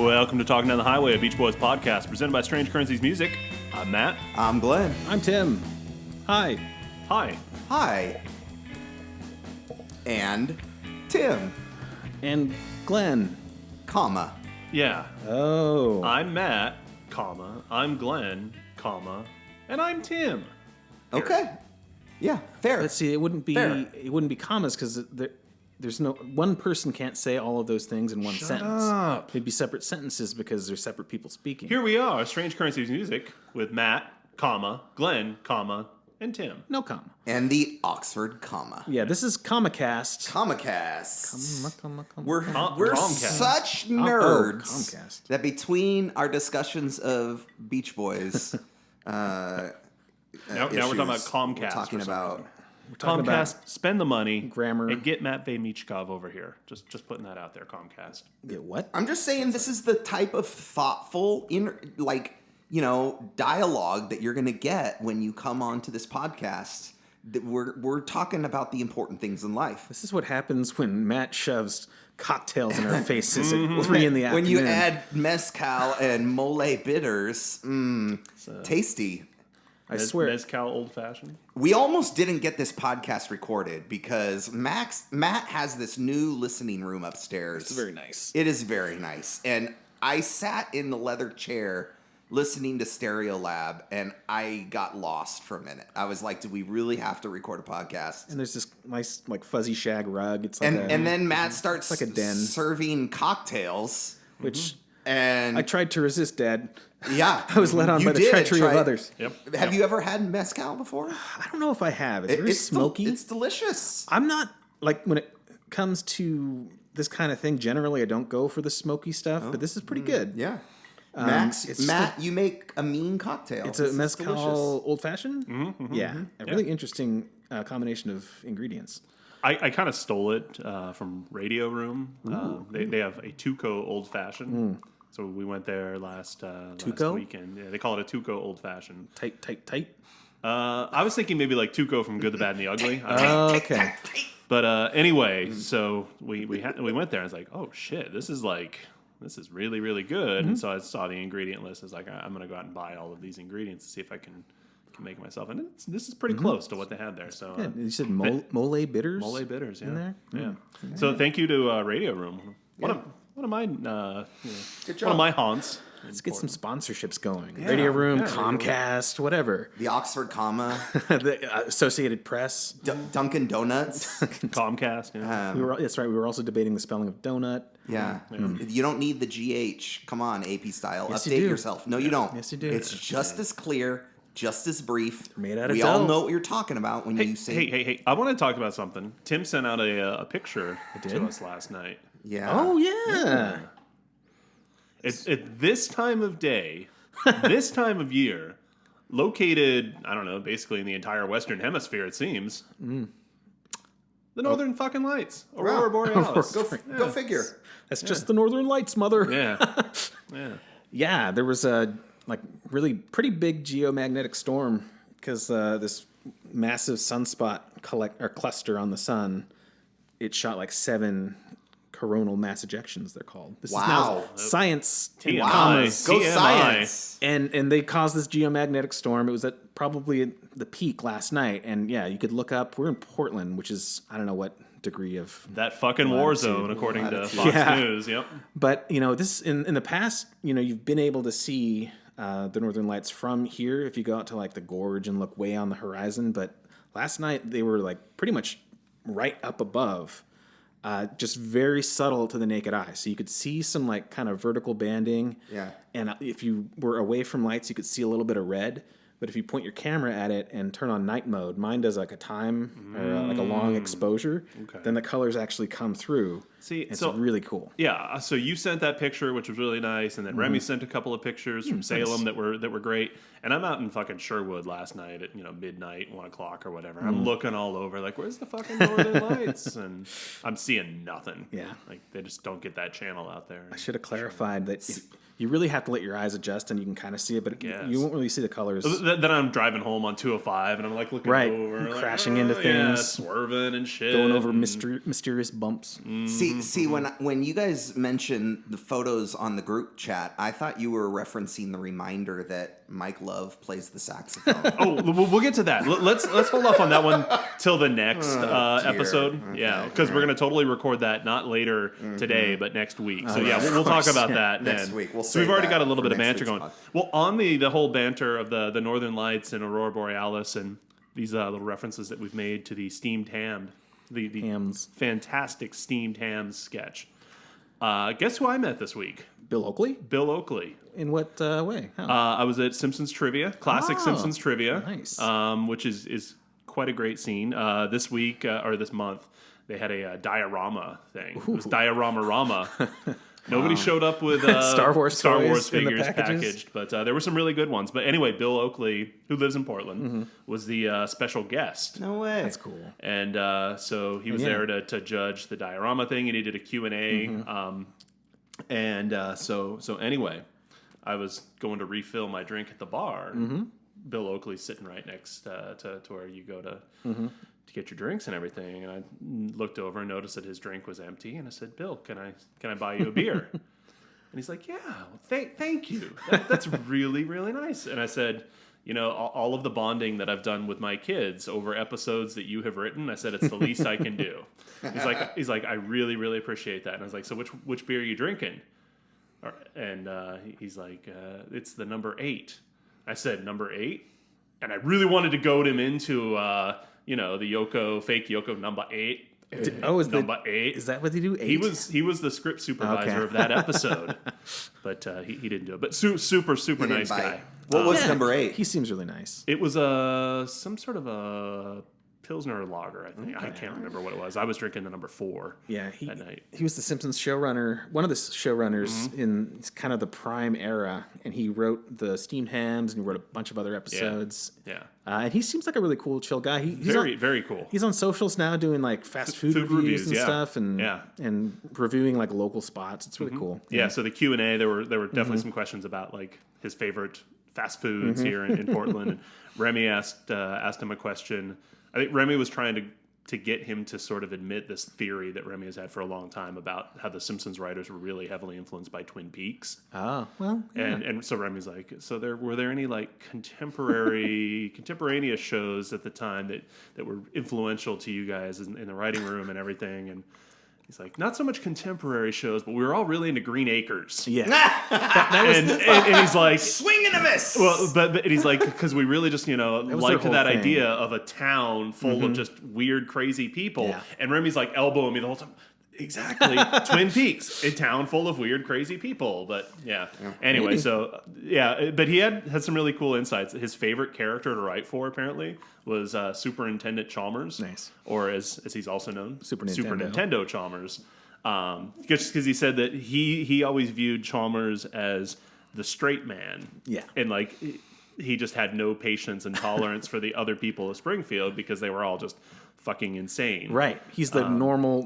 Welcome to Talking Down the Highway, a Beach Boys podcast presented by Strange Currencies Music. I'm Matt. I'm Glenn. I'm Tim. Hi. Hi. Hi. And Tim, And Glenn. comma. Yeah. Oh. I'm Matt, comma. I'm Glenn, comma. And I'm Tim. Okay. Yeah, fair. Let's see. It wouldn't be Fair. commas because there's no one person can't say all of those things in one sentence. up. They'd be separate sentences because they're separate people speaking. Here we are, Strange Currencies Music, with Matt, comma, Glenn, comma, and Tim. No comma. And the Oxford comma. Yeah, this is CommaCast. CommaCast. Comma. We're Comcast. such nerds Comcast. that between our discussions of Beach Boys, Now we're talking about Comcast. We're talking or about talking Comcast, spend the money, grammar. and get Matt Michkov over here. Just putting that out there, Comcast. Yeah, what? I'm just saying this is the type of thoughtful, dialogue that you're going to get when you come onto this podcast. That we're talking about the important things in life. This is what happens when Matt shoves cocktails in our faces at 3 in the afternoon. When you add mezcal and mole bitters, tasty. I swear. Mezcal Old Fashioned. We almost didn't get this podcast recorded because Matt has this new listening room upstairs. It's very nice. It is very nice. And I sat in the leather chair listening to Stereo Lab, and I got lost for a minute. I was like, do we really have to record a podcast? And there's this nice, fuzzy shag rug. It's like And then Matt starts like a den. serving cocktails. which And I tried to resist, Dad. yeah, I was led on you by the did treachery of try- others. Yep. Have you ever had mezcal before? I don't know if I have. It's very smoky. It's delicious. I'm not, like, when it comes to this kind of thing, generally I don't go for the smoky stuff, but this is pretty good. Yeah. it's Matt, you make a mean cocktail. It's a This is mezcal delicious. old-fashioned? Yeah. A really interesting combination of ingredients. I kind of stole it from Radio Room. They have a Tuco Old Fashioned. So we went there last weekend. Yeah, they call it a Tuco Old Fashioned. Tight. I was thinking maybe like Tuco from Good, the Bad, and the Ugly. I don't know. Okay. But anyway, so we went there. I was like, oh shit, this is really, really good. And so I saw the ingredient list. I was like, I'm going to go out and buy all of these ingredients to see if I can make it myself. And this is pretty close to what they had there. So Yeah, you said mole bitters? Mole bitters, yeah. in there? Yeah. So thank you to Radio Room. One of my Good job. one of my haunts. Let's get some sponsorships going. Radio Room, Comcast, whatever. The Oxford comma, The Associated Press. Dunkin' Donuts. Comcast. Yeah. That's right. We were also debating the spelling of donut. Yeah. You don't need the GH. Come on, AP style. Yes, you Update do. yourself. No, you don't. Yes, you do. It's just as clear, just as brief. Made out of we all dough. know what you're talking about when you say. Hey! I want to talk about something. Tim sent out a picture did? to us last night. Yeah. Oh, yeah. It's at this time of day, this time of year, located, I don't know, basically in the entire Western Hemisphere, it seems. The Northern fucking Lights. Aurora Borealis. Go figure. That's just the Northern Lights, mother. Yeah. Yeah, there was a really pretty big geomagnetic storm because this massive sunspot cluster on the sun, it shot like 7 coronal mass ejections, they're called. This is Wow. now science in TMI. commas. Go TMI. science. And they caused this geomagnetic storm. It was at probably the peak last night. And yeah, you could look up. We're in Portland, which is, I don't know what degree of. That fucking war zone, according to Fox Yeah. News. Yep. But, this in the past, you've been able to see the Northern Lights from here if you go out to like the gorge and look way on the horizon. But last night they were like pretty much right up above. Just very subtle to the naked eye. So you could see some like kind of vertical banding. Yeah. And if you were away from lights, you could see a little bit of red. But if you point your camera at it and turn on night mode, mine does like a time or like a long exposure, then the colors actually come through. See, it's so- really cool. Yeah, so you sent that picture, which was really nice, and then Remy sent a couple of pictures from Salem that were great. And I'm out in fucking Sherwood last night at midnight, 1 o'clock or whatever. I'm looking all over, like, where's the fucking Northern Lights? And I'm seeing nothing. Yeah. Like they just don't get that channel out there. I should have clarified that you really have to let your eyes adjust and you can kind of see it, but Guess. you won't really see the colors. Then I'm driving home on 205 and I'm like looking Right, over, and like, crashing into yeah, things, swerving and shit, Going over and- mysterious bumps. See, See, when you guys mentioned the photos on the group chat, I thought you were referencing the reminder that Mike Love plays the saxophone. Oh, we'll get to that. Let's hold off on that one till the next episode. Okay. Yeah, because we're going to totally record that not later today, but next week. So yeah, we'll talk about that Next then. week. We'll So we've save already that got a little for bit of next banter week's going. pod. Well, on the whole banter of the Northern Lights and Aurora Borealis and these little references that we've made to the steamed ham, the Hams. fantastic steamed hams sketch. Guess who I met this week? Bill Oakley? Bill Oakley. In what way? How? I was at Simpsons Trivia, classic Oh, Simpsons Trivia, nice. Which is quite a great scene. This week or this month, they had a diorama thing. It was Diorama Rama. Nobody showed up with Star Wars toys in the figures packages? packaged, but there were some really good ones. But anyway, Bill Oakley, who lives in Portland, was the special guest. No way. That's cool. And so he was there to judge the diorama thing, and he did a Q&A. So anyway, I was going to refill my drink at the bar. And Bill Oakley's sitting right next to where you go to get your drinks and everything. And I looked over and noticed that his drink was empty. And I said, Bill, can I buy you a beer? And he's like, yeah, thank you. That's really, really nice. And I said, you know, all of the bonding that I've done with my kids over episodes that you have written, I said, it's the least I can do. He's like, I really, really appreciate that. And I was like, so which beer are you drinking? And he's like, it's the number 8. I said, number 8? And I really wanted to goad him into, the fake Yoko number 8. Is number 8. Is that what they do? 8? He was the script supervisor of that episode, but he didn't do it. But super nice guy. What was number 8? He seems really nice. It was some sort of a Pilsner lager, I think. I can't remember what it was. I was drinking the number 4 at night. He was the Simpsons showrunner, one of the showrunners in kind of the prime era, and he wrote the Steamed Hams, and he wrote a bunch of other episodes. Yeah. And he seems like a really cool, chill guy. He's Very cool. He's on socials now doing like fast food reviews and stuff, and reviewing like local spots. It's really cool. Yeah, so the Q&A, there were definitely some questions about like his favorite fast foods here in Portland. And Remy asked him a question. I think Remy was trying to get him to sort of admit this theory that Remy has had for a long time about how the Simpsons writers were really heavily influenced by Twin Peaks. Oh, well. Yeah. And so Remy's like, so were there any like contemporaneous shows at the time that were influential to you guys in the writing room and everything? And he's like, not so much contemporary shows, but we were all really into Green Acres. Yeah. and he's like, swing and a miss. well, but he's like, because we really just, liked their that whole thing. idea of a town full of just weird, crazy people. Yeah. And Remy's like elbowing me the whole time. Exactly. Twin Peaks, a town full of weird, crazy people. But anyway, Maybe. so but he had some really cool insights. His favorite character to write for apparently was Superintendent Chalmers. Nice. Or as he's also known, Super Nintendo Chalmers. Just because he said that he always viewed Chalmers as the straight man. Yeah. And like he just had no patience and tolerance for the other people of Springfield because they were all just fucking insane. Right. He's the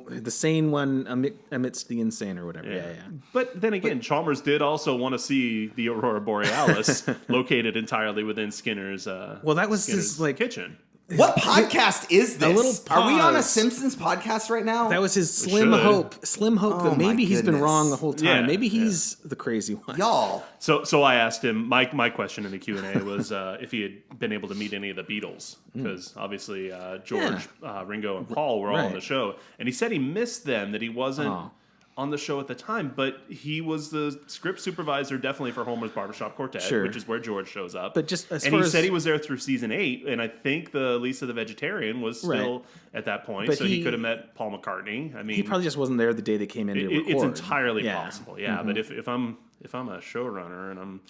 the sane one amidst the insane or whatever. Yeah. But then again, Chalmers did also want to see the Aurora Borealis located entirely within Skinner's that was Skinner's his kitchen. What podcast is this? A little Are we on a pause. Simpsons podcast right now? That was his slim should. hope. Slim hope Oh, that my maybe he's been goodness. wrong the whole time. Yeah, Maybe he's the crazy one. Y'all. So I asked him. My question in the Q&A was if he had been able to meet any of the Beatles because obviously George, Ringo, and Paul were all on the show, and he said he missed them. That he wasn't on the show at the time, but he was the script supervisor definitely for Homer's Barbershop Quartet, which is where George shows up. But just as and far he as, said he was there through season 8, and I think the Lisa the Vegetarian was still at that point, But so he could have met Paul McCartney. I mean, he probably just wasn't there the day they came in to record. it's entirely possible, But if I'm a showrunner and I'm,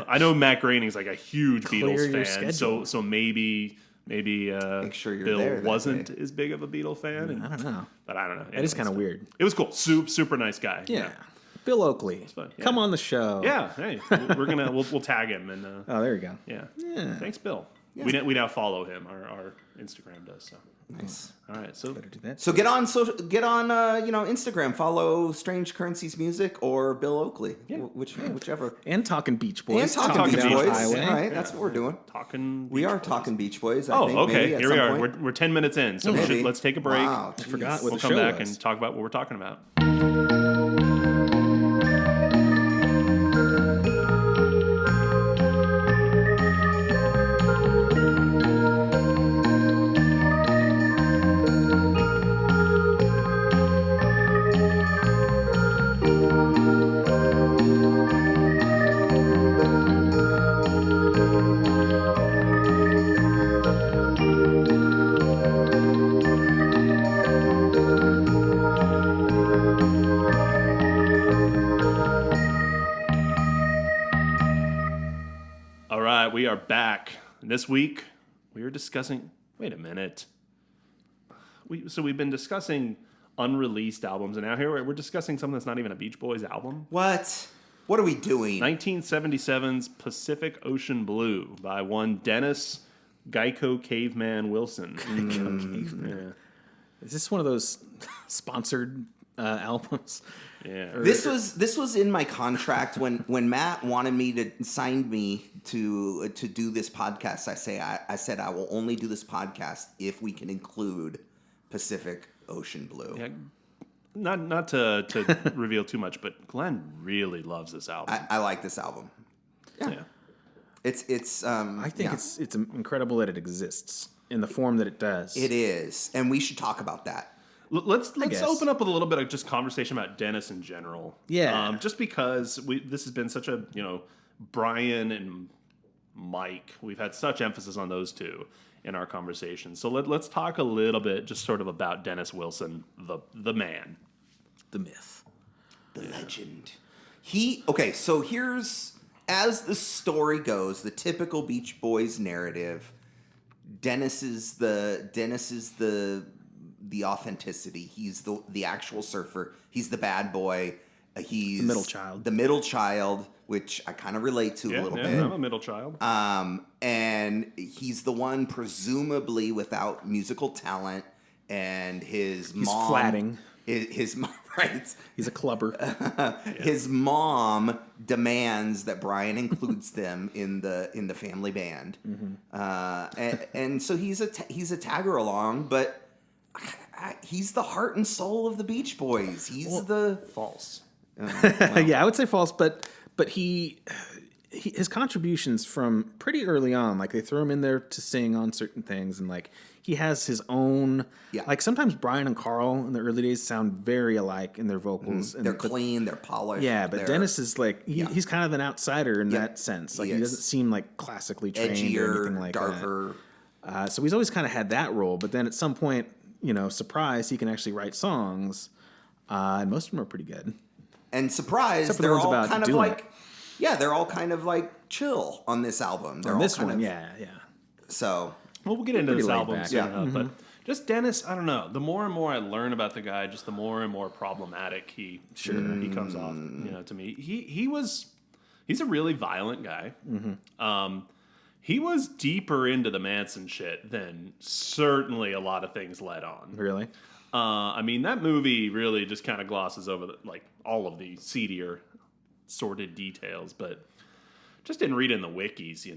I know Matt Groening's like a huge Beatles fan, so maybe Make sure you're Bill there that wasn't day. as big of a Beatle fan. I don't know. But I don't know. That is kind of weird. It was cool. Super nice guy. Yeah. Bill Oakley. fun, Come on the show. Yeah. Hey, we'll tag him and. Oh, there you go. Yeah. Thanks, Bill. Yeah. We now follow him. Our Instagram does so. Nice. All right, so Better do that. So get on Instagram, follow Strange Currencies Music or Bill Oakley, whichever. And Talking Beach Boys. And Talking Beach Boys. Highway. All right, that's what we're doing. we are talking Beach Boys. I think, okay. maybe, at Here some we are. point. We're 10 minutes in, so let's take a break. Wow, I forgot what We'll the come show back was. and talk about what we're talking about. All right, we are back. And this week, we are discussing... Wait a minute. We've been discussing unreleased albums, and now here we're discussing something that's not even a Beach Boys album. What? What are we doing? 1977's Pacific Ocean Blue by one Dennis Geico Caveman Wilson. Yeah. Is this one of those sponsored albums? Yeah. This was in my contract when Matt wanted me to sign me to do this podcast. I said I will only do this podcast if we can include Pacific Ocean Blue. Yeah. Not to reveal too much, but Glenn really loves this album. I like this album. Yeah. It's I think it's incredible that it exists in the form that it does. It is, and we should talk about that. Let's guess. open up with a little bit of just conversation about Dennis in general. Yeah. Just because this has been such a, Brian and Mike, we've had such emphasis on those two in our conversation. So let's talk a little bit just sort of about Dennis Wilson, the man. The myth. The legend. So here's, as the story goes, the typical Beach Boys narrative, Dennis is the authenticity. He's the actual surfer. He's the bad boy. He's the middle child. The middle child, which I kind of relate to a little bit. I'm a middle child. And he's the one presumably without musical talent, and his He's mom flatting. His mom, right? He's a clubber. His mom demands that Brian includes them in the family band, and so he's a tagger along, but he's the heart and soul of the Beach Boys. He's False. Yeah, I would say false, but his contributions from pretty early on, like they throw him in there to sing on certain things, and like he has his own. Yeah. Like sometimes Brian and Carl in the early days sound very alike in their vocals. And they're clean, they're polished. Yeah, but Dennis is like he's kind of an outsider in that sense. Like he is. doesn't seem like classically trained or edgier, anything like darker. that. So he's always kind of had that role, but then at some point, surprise, he can actually write songs, and most of them are pretty good. And surprise, Except for the they're ones all about kind of doing like, they're all kind of like chill on this album. They're On all this kind one, of, yeah. So Well, we'll get into this laid album back. soon Yeah. enough, but just Dennis, I don't know. The more and more I learn about the guy, just the more and more problematic he comes off. To me, he's a really violent guy. He was deeper into the Manson shit than certainly a lot of things led on. Really? That movie really just kind of glosses over all of the seedier, sordid details, but just didn't read in the wikis,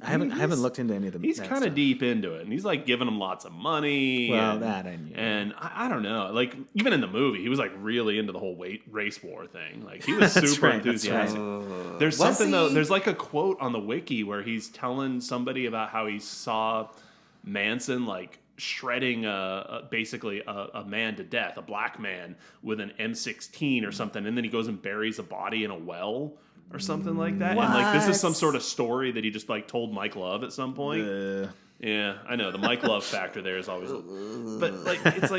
I haven't looked into any of them. He's kind of deep into it, and he's giving him lots of money. Well, that I knew. And I don't know, even in the movie, he was really into the whole race war thing. He was super right, enthusiastic. right. There's Was something though. he? There's a quote on the wiki where he's telling somebody about how he saw Manson shredding basically a man to death, a black man with an M16 or something, and then he goes and buries a body in a well or something like that. What? And this is some sort of story that he just told Mike Love at some point. Yeah, I know the Mike Love factor there is always, but it's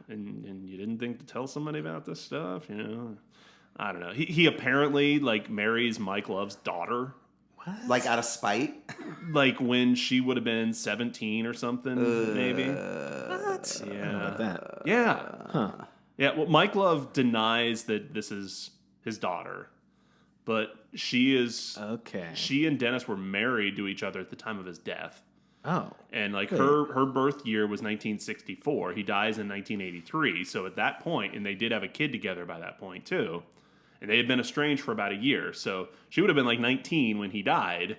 and you didn't think to tell somebody about this stuff, I don't know. He apparently marries Mike Love's daughter. like out of spite. When she would have been 17 or something, maybe. What? I don't know about that. Yeah. Huh. Yeah, well, Mike Love denies that this is his daughter. but she is Okay. She and Dennis were married to each other at the time of his death. Oh. And like her birth year was 1964. He dies in 1983. So at that point, and they did have a kid together by that point too. And they had been estranged for about a year. So she would have been like 19 when he died,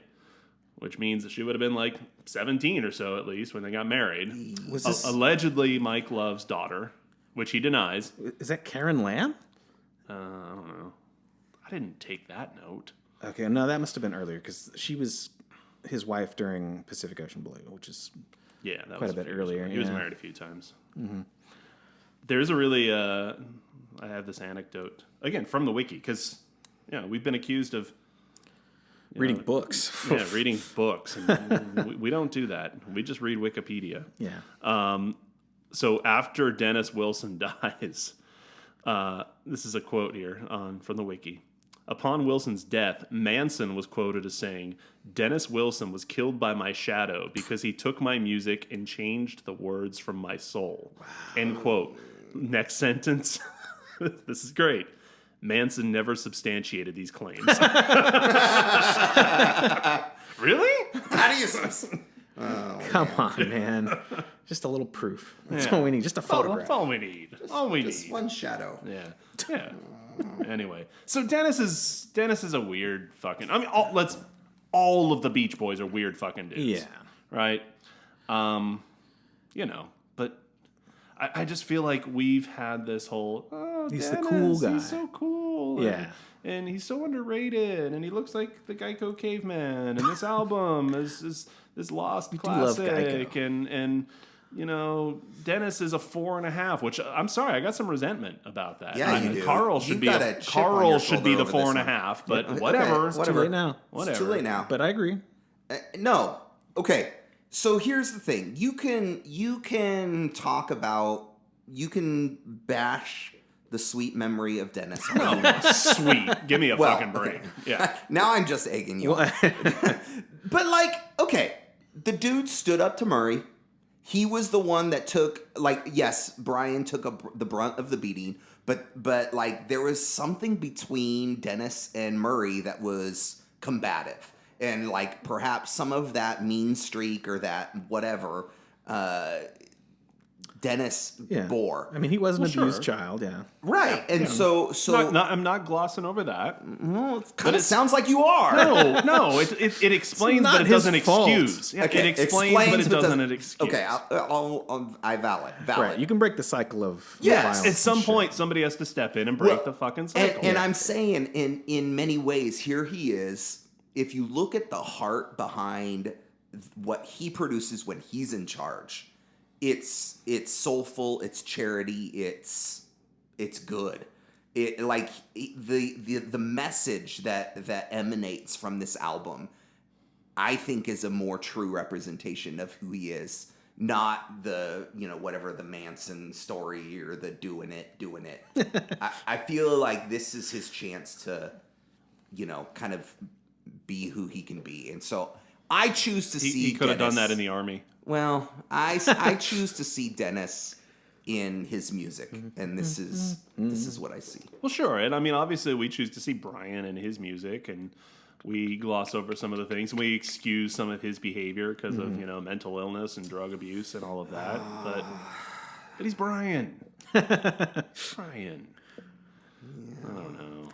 which means that she would have been like 17 or so at least when they got married. Was this Allegedly Mike Love's daughter, which he denies. is that Karen Lamb? I don't know. I didn't take that note. Okay, no, that must have been earlier because she was his wife during Pacific Ocean Blue, which is Yeah, that quite was a bit earlier. He was married a few times. Mm-hmm. There's a really, I have this anecdote again from the wiki because we've been accused of reading books. Yeah, reading books, and we don't do that. We just read Wikipedia. Yeah. So after Dennis Wilson dies, this is a quote here from the wiki. Upon Wilson's death, Manson was quoted as saying, "Dennis Wilson was killed by my shadow because he took my music and changed the words from my soul." Wow. End quote. Next sentence. This is great. Manson never substantiated these claims. Really? How do you? Come on, man. Just a little proof. That's all we need. Just a photograph. That's all we need. All we Just need. one shadow. Yeah. Anyway, so Dennis is a weird fucking. I mean, all of the Beach Boys are weird fucking dudes. Yeah. Right. But I just feel like we've had this whole. Oh, He's Dennis, the cool guy. He's so cool. Yeah. And he's so underrated, and he looks like the Geico Caveman, and this album is this lost love classic, Geico. and Dennis is a 4.5, which I'm sorry, I got some resentment about that. Yeah, you do. Carl should You've be got a chip on your shoulder the over this one. 4.5, but Okay, whatever. Too late now. Whatever. It's too late now. But I agree. No. Okay. So here's the thing. You can talk about. You can bash the sweet memory of Dennis. Sweet. Give me a Well, fucking break. okay. Yeah. Now I'm just egging you on. But okay, the dude stood up to Murray. He was the one that took, yes, Brian took the brunt of the beating, but there was something between Dennis and Murray that was combative. And perhaps some of that mean streak or that whatever, Dennis bore. I mean, he was an abused sure. child, yeah. Right. And so I'm not glossing over that. well, it kind of sounds like you are. No, it explains, not but it his doesn't fault. excuse. Yeah, Okay, it explains, but it doesn't excuse. Okay, I valid. Right. You can break the cycle of Yes. violence At and some shit. point, somebody has to step in and break the fucking cycle. And I'm saying, in many ways, here he is. If you look at the heart behind what he produces when he's in charge, it's soulful, it's charity, it's good. It the message that emanates from this album, I think, is a more true representation of who he is, not the whatever the Manson story or the doing it. I feel like this is his chance to kind of be who he can be, and so I choose to see. He could have done Dennis. that in the army. Well, I choose to see Dennis in his music, and this is what I see. Well, sure, and I mean, obviously, we choose to see Brian and his music, and we gloss over some of the things, and we excuse some of his behavior because of mental illness and drug abuse and all of that. But he's Brian. Brian. I don't know.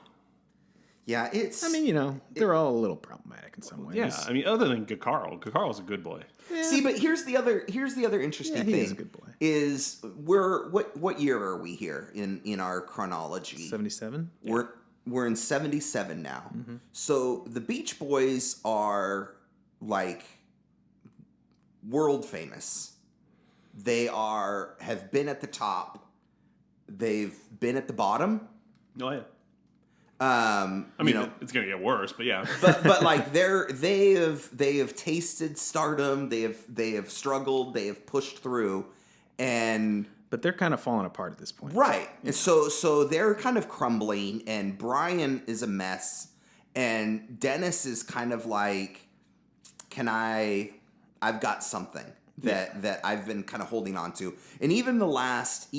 Yeah, it's. I mean, they're all a little problematic in some ways. Yeah, I mean, other than Carl's a good boy. See, but here's the other interesting thing. He is a good boy. Is what year are we here in our chronology? 77? We're in 77 now. Mm-hmm. So the Beach Boys are world famous. They have been at the top. They've been at the bottom. Oh yeah. I mean, it's gonna get worse, but yeah. but they have tasted stardom. They have struggled. They have pushed through, But they're kind of falling apart at this point. right. And so they're kind of crumbling. And Brian is a mess. And Dennis is kind of like, I've got something that I've been kind of holding on to. And even the last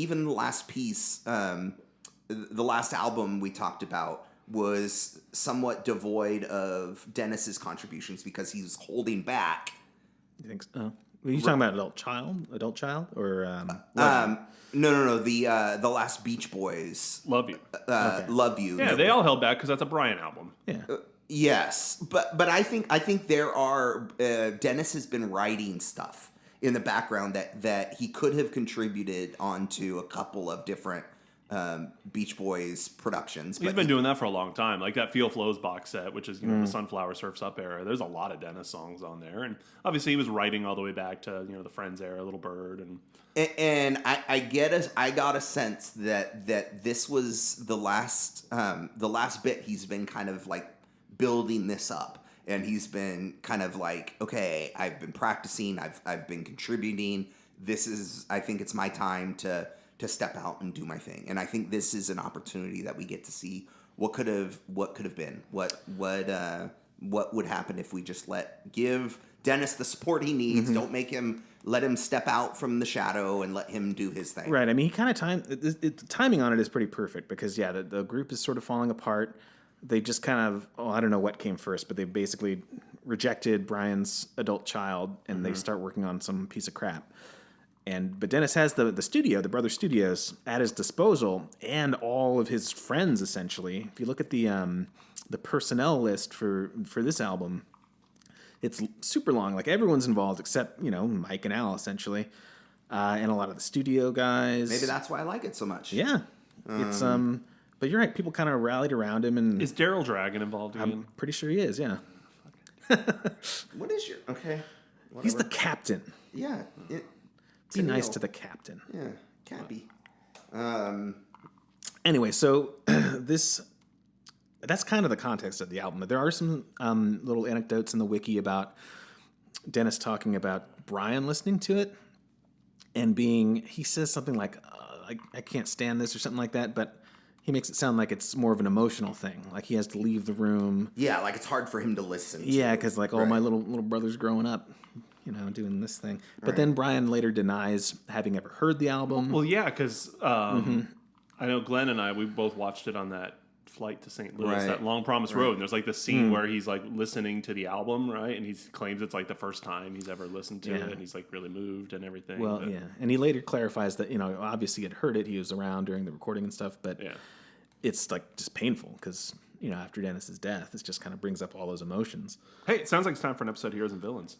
piece, the last album we talked about was somewhat devoid of Dennis's contributions because he was holding back. You think? Are you talking about adult child, or No. The last Beach Boys, Love You. Love You. Yeah, they all held back because that's a Brian album. yeah. Yes, but I think there are Dennis has been writing stuff in the background that he could have contributed onto a couple of different Beach Boys productions. He's been doing that for a long time, like that Feel Flows box set, which is the Sunflower Surfs Up era. There's a lot of Dennis songs on there, and obviously he was writing all the way back to the Friends era, Little Bird, and I got a sense that this was the last bit. He's been kind of like building this up, and he's been kind of like, okay, I've been practicing, I've been contributing. I think it's my time to step out and do my thing. And I think this is an opportunity that we get to see what could have been, what would happen if we just give Dennis the support he needs. Don't let him step out from the shadow and let him do his thing. Right. I mean, he kind of the timing on it is pretty perfect because the group is sort of falling apart. They just kind of, I don't know what came first, but they basically rejected Brian's adult child and they start working on some piece of crap. But Dennis has the studio, the Brothers Studios, at his disposal, and all of his friends essentially. If you look at the personnel list for this album, it's super long. Like everyone's involved except Mike and Al essentially, and a lot of the studio guys. Maybe that's why I like it so much. Yeah, it's But you're right. People kind of rallied around him, and is Daryl Dragon involved again? I'm pretty sure he is. Yeah. What is your okay? Whatever. He's the captain. Yeah. Be nice to the captain. Yeah, Cappy. Anyway, so that's kind of the context of the album. There are some little anecdotes in the wiki about Dennis talking about Brian listening to it and he says something like, I can't stand this or something like that, but he makes it sound like it's more of an emotional thing. Like he has to leave the room. Yeah, like it's hard for him to listen to. Yeah, because my little brother's growing up, doing this thing. But then Brian later denies having ever heard the album. Well, yeah, because I know Glenn and we both watched it on that flight to St. Louis, that Long Promise Road. And there's like this scene where he's like listening to the album, right? And he claims it's like the first time he's ever listened to it, and he's like really moved and everything. Well, and he later clarifies that obviously he had heard it. He was around during the recording and stuff, but it's like just painful because after Dennis's death, it just kind of brings up all those emotions. Hey, it sounds like it's time for an episode of Heroes and Villains.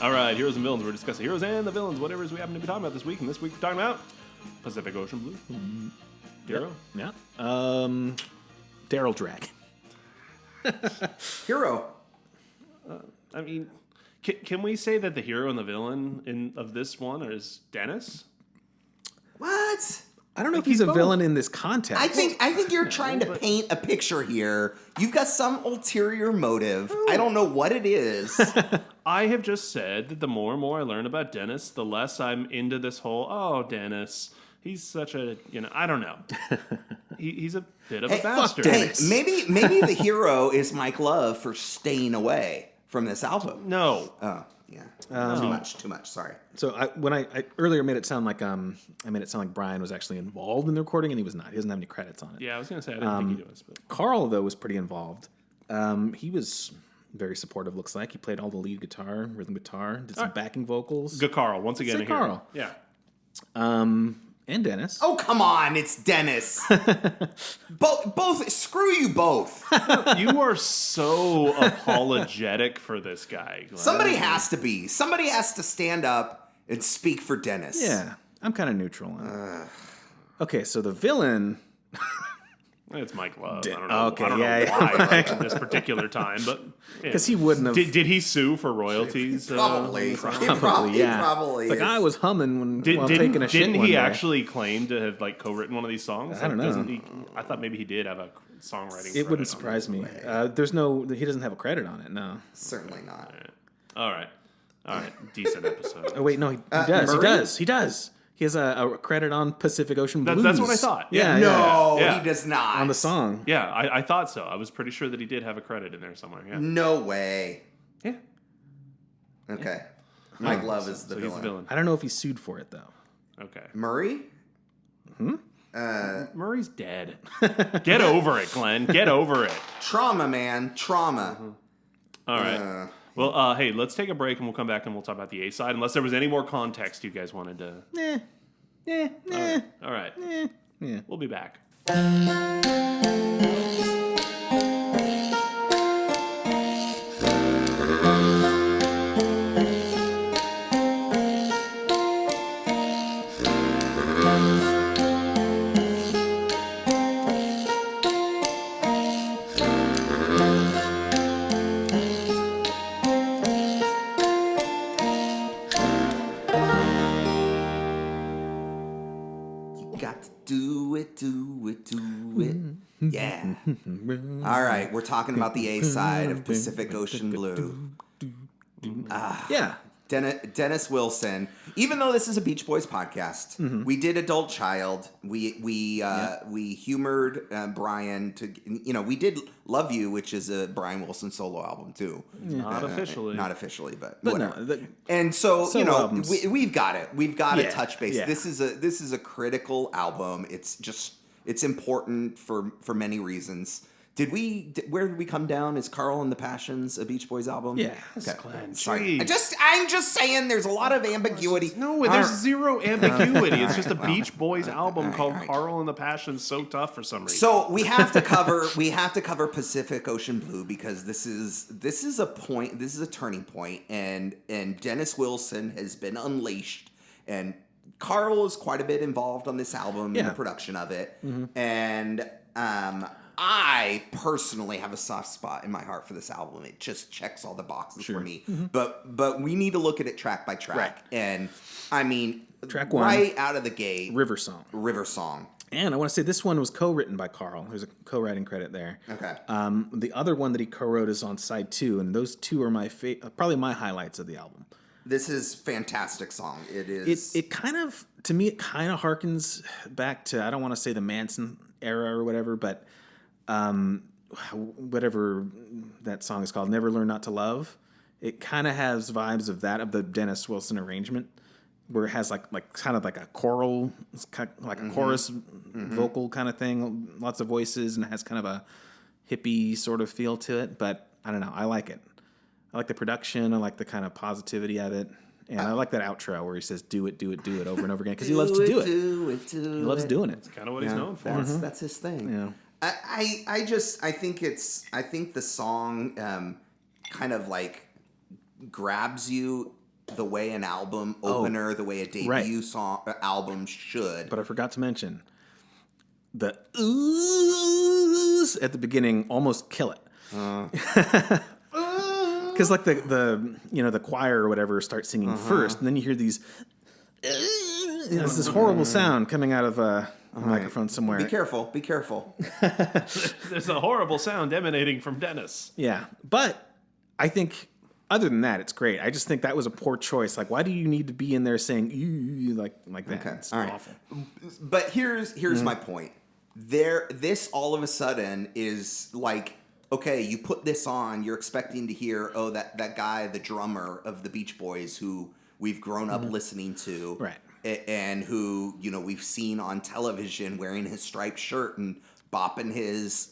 All right, Heroes and Villains. We're discussing heroes and the villains, whatever it is we happen to be talking about this week. And this week we're talking about Pacific Ocean Blue. Hero? Yeah. Daryl Dragon. Hero. I mean, can we say that the hero and the villain of this one is Dennis? What? I don't know if he's a villain in this context. I think you're trying to paint a picture here. You've got some ulterior motive. I don't know what it is. I have just said that the more and more I learn about Dennis, the less I'm into this whole, Dennis, he's such a, I don't know. He's a bit of a bastard. Hey, maybe the hero is Mike Love for staying away from this album. No. Oh, yeah. Too much. Sorry. So when I earlier made it sound like Brian was actually involved in the recording, and he was not. He doesn't have any credits on it. Yeah, I was gonna say I didn't think he was. But Carl though was pretty involved. He was very supportive. Looks like he played all the lead guitar, rhythm guitar, did some backing vocals. Good Carl, once again. Say Carl. Yeah. And Dennis. Oh, come on, it's Dennis. both. Screw you both. You are so apologetic for this guy, Glenn. Somebody has to be. Somebody has to stand up and speak for Dennis. Yeah, I'm kind of neutral on it. Okay, so the villain. It's Mike Love. I don't know. Okay, I don't know why at this particular time, but because he wouldn't have. Did he sue for royalties? Probably. Yeah. Probably. Like I was humming while taking a shit. Didn't one he day. actually claim to have co-written one of these songs? I don't know. I thought maybe he did have a songwriting. It wouldn't surprise me. He doesn't have a credit on it. No. Certainly not. All right. Decent episode. Oh wait, no, he does. Murray? He does. He has a credit on Pacific Ocean Blues. That's what I thought. Yeah. No, Yeah. he does not. On the song. Yeah, I thought so. I was pretty sure that he did have a credit in there somewhere. Yeah. No way. Yeah. Okay. Mike Love is the So villain. he's the villain. I don't know if he sued for it, though. Okay. Murray? Murray's dead. Get over it, Glenn. Get over it. Trauma, man. Trauma. All right. Well, hey, let's take a break and we'll come back and we'll talk about the A side. Unless there was any more context you guys wanted to. All right. Yeah. We'll be back. Got to do it. Yeah. All right, we're talking about the A side of Pacific Ocean Blue. Yeah. Dennis Wilson. Even though this is a Beach Boys podcast, we did Adult Child. We humored Brian to, we did Love You, which is a Brian Wilson solo album too. Not officially. Not officially, but But whatever. no, And so solo albums. we've got it. We've got to touch base. Yeah. This is a critical album. It's important for many reasons. Where did we come down? Is Carl and the Passions a Beach Boys album? Yeah. Okay. Glenn, Sorry. jeez. I'm just saying there's a lot of ambiguity. No, there's zero ambiguity. It's just a well, Beach Boys album called all right. Carl and the Passion's So Tough for some reason. So we have to cover Pacific Ocean Blue because this is a turning point, and Dennis Wilson has been unleashed, and Carl is quite a bit involved on this album in the production of it, and I personally have a soft spot in my heart for this album. It just checks all the boxes for me. But we need to look at it track by track. Right. And I mean, Track one, right out of the gate, River Song. And I want to say this one was co-written by Carl. There's a co-writing credit there. Okay. The other one that he co-wrote is on side 2, and those two are probably my highlights of the album. This is a fantastic song. It is. It kind of, to me, it kind of harkens back to, I don't want to say the Manson era or whatever, but whatever that song is called, Never Learn Not to Love. It kind of has vibes of that, of the Dennis Wilson arrangement, where it has like kind of like a choral, like a chorus vocal kind of thing, lots of voices, and it has kind of a hippie sort of feel to it. But I don't know, I like it. I like the production. I like the kind of positivity of it. And I like that outro where he says, do it, do it, do it over and over again. Because he loves to do it. He loves doing it. It's kind of what he's known for. That's his thing. Yeah. I think the song kind of like grabs you the way an album opener, the way a debut album should. But I forgot to mention the oohs at the beginning almost kill it. Because like the choir or whatever starts singing first, and then you hear these. There's this horrible sound coming out of a microphone somewhere. Be careful. Be careful. There's a horrible sound emanating from Dennis. Yeah, but I think other than that, it's great. I just think that was a poor choice. Like, why do you need to be in there saying "ooh" like that? Okay. It's All right. awful. But here's my point. This all of a sudden is like, okay, you put this on, you're expecting to hear, that guy, the drummer of the Beach Boys, who we've grown up listening to, Right. And who we've seen on television wearing his striped shirt and bopping his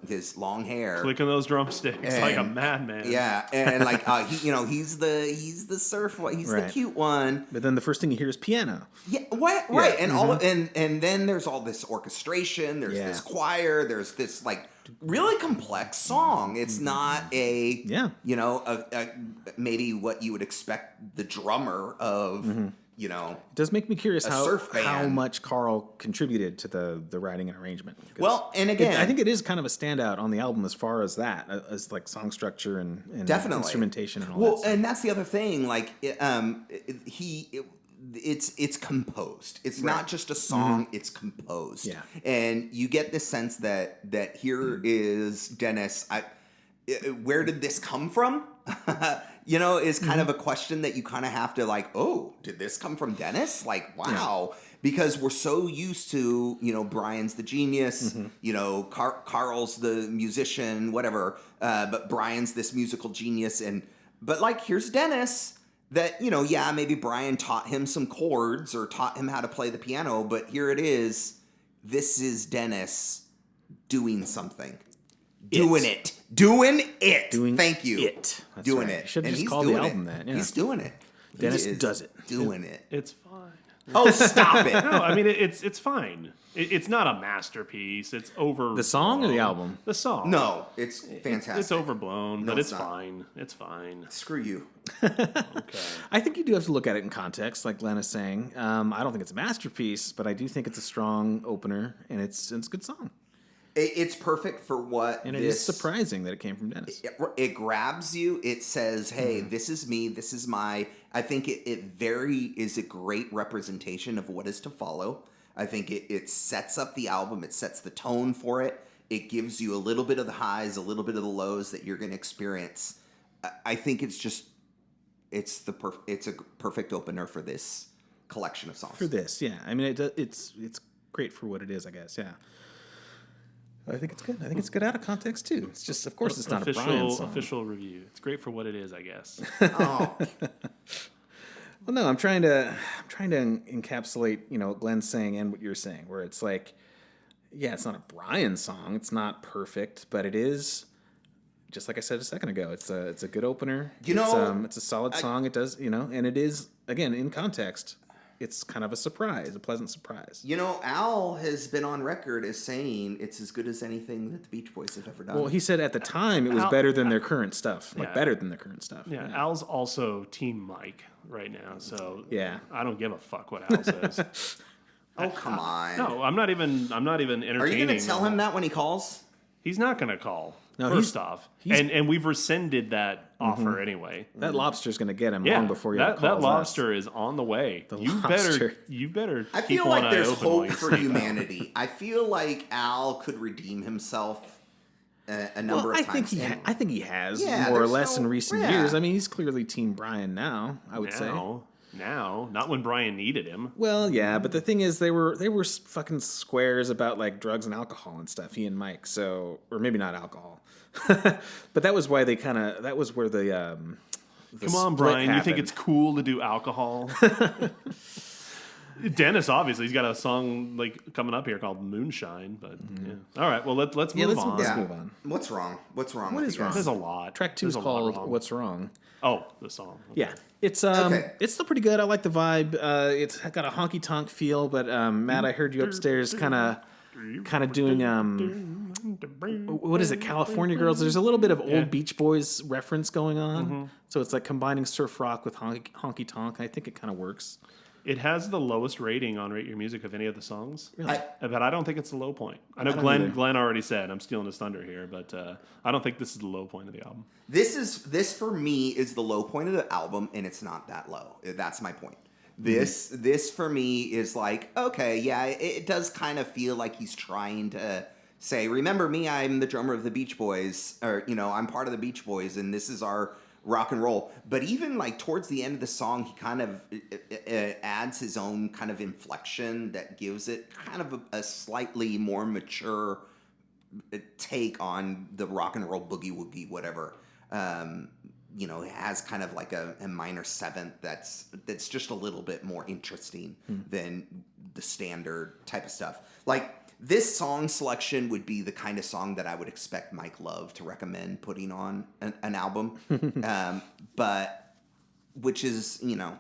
his long hair, Clicking those drumsticks like a madman. yeah, and like he's the surf one, he's the Right. cute one. But then the first thing you hear is piano. Yeah, what? Right, and all and then there's all this orchestration. There's Yeah. this choir. There's this like really complex song. It's not a a maybe what you would expect the drummer of It does make me curious surf band. how much Carl contributed to the writing and arrangement. 'Cause Well, and again, I think it is kind of a standout on the album as far as that, as like song structure and definitely instrumentation and all well, that stuff. and that's the other thing. Like it's composed. It's not just a song. It's composed. Yeah. And you get the sense that here is Dennis. Where did this come from? you know, is kind of a question that you kind of have to like, oh, did this come from Dennis? Like, wow. Yeah. Because we're so used to, you know, Brian's the genius, you know, Carl's the musician, whatever. But Brian's this musical genius. But like, here's Dennis that, you know, yeah, maybe Brian taught him some chords or taught him how to play the piano. But here it is. This is Dennis doing something. Doing it. Thank you. That's doing right. it. You should have And just called the album that. Yeah. He's doing it. Dennis does it. Doing it. It's fine. Oh, stop it. No, I mean, it's fine. It's not a masterpiece. It's over. The song or the album? The song. No, it's fantastic. It's overblown, No, but it's not. fine. It's fine. Screw you. Okay. I think you do have to look at it in context, like Glenn is saying. I don't think it's a masterpiece, but I do think it's a strong opener, and it's a good song. It's perfect for what And it is surprising that it came from Dennis. It grabs you. It says, hey, this is me. This is my... I think it is a great representation of what is to follow. I think it sets up the album. It sets the tone for it. It gives you a little bit of the highs, a little bit of the lows that you're going to experience. I think it's a perfect opener for this collection of songs. For this, yeah. I mean, it's great for what it is, I guess, yeah. I think it's good. I think it's good out of context too. It's just, of course, it's not a Brian song. Official review. It's great for what it is, I guess. Oh. Well, no, I'm trying to encapsulate, you know, what Glenn's saying and what you're saying, where it's like, yeah, it's not a Brian song. It's not perfect, but it is, just like I said a second ago. It's a good opener. You know, it's a solid song. It does, you know, and it is, again, in context, it's kind of a surprise, a pleasant surprise. You know, Al has been on record as saying it's as good as anything that the Beach Boys have ever done. Well, he said at the time it was better than their current stuff. Like, yeah. better than their current stuff. Yeah, Al's also Team Mike right now, so yeah. I don't give a fuck what Al says. Oh, come on. No, I'm not even entertaining. Are you going to tell him that when he calls? He's not going to call. No, first off, and we've rescinded that offer anyway. That lobster's going to get him long before he calls that us. lobster is on the way. You better. I feel like there's hope for humanity. I feel like Al could redeem himself a number of times. I think he has more or less in recent years. I mean, he's clearly Team Brian now. I would say. Now, not when Brian needed him. Well, yeah, but the thing is, they were fucking squares about like drugs and alcohol and stuff. He and Mike, or maybe not alcohol, but that was why that was where the come on, Brian, happened. You think it's cool to do alcohol? Dennis, obviously, he's got a song like coming up here called Moonshine. But yeah. All right, well let's move on. Let's move on. What's wrong? What is wrong? There's a lot. Track 2 is called "What's Wrong." Oh, the song. Okay. Yeah, it's it's still pretty good. I like the vibe. It's got a honky tonk feel. But Matt, I heard you upstairs kind of doing what is it, California Girls? There's a little bit of old Beach Boys reference going on. So it's like combining surf rock with honky tonk. I think it kind of works. It has the lowest rating on Rate Your Music of any of the songs. Really? But I don't think it's the low point. I know Glenn already said, I'm stealing his thunder here, but I don't think this is the low point of the album. This for me is the low point of the album, and it's not that low. That's my point. This for me is like, okay, yeah, it does kind of feel like he's trying to say, remember me, I'm the drummer of the Beach Boys, or, you know, I'm part of the Beach Boys, and this is our rock and roll. But even like towards the end of the song, he kind of adds his own kind of inflection that gives it kind of a slightly more mature take on the rock and roll boogie woogie, whatever. You know, it has kind of like a minor seventh that's just a little bit more interesting than the standard type of stuff. Like, this song selection would be the kind of song that I would expect Mike Love to recommend putting on an album. But which is, you know,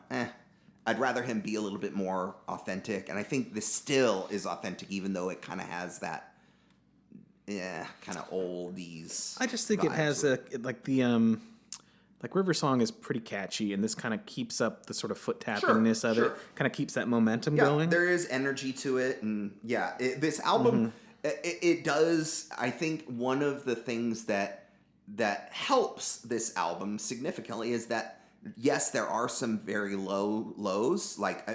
I'd rather him be a little bit more authentic. And I think this still is authentic, even though it kind of has that, kind of oldies. I just think it has like River Song is pretty catchy, and this kind of keeps up the sort of foot tappingness of it. Kind of keeps that momentum going. There is energy to it, and this album, it does. I think one of the things that helps this album significantly is that yes, there are some very lows, like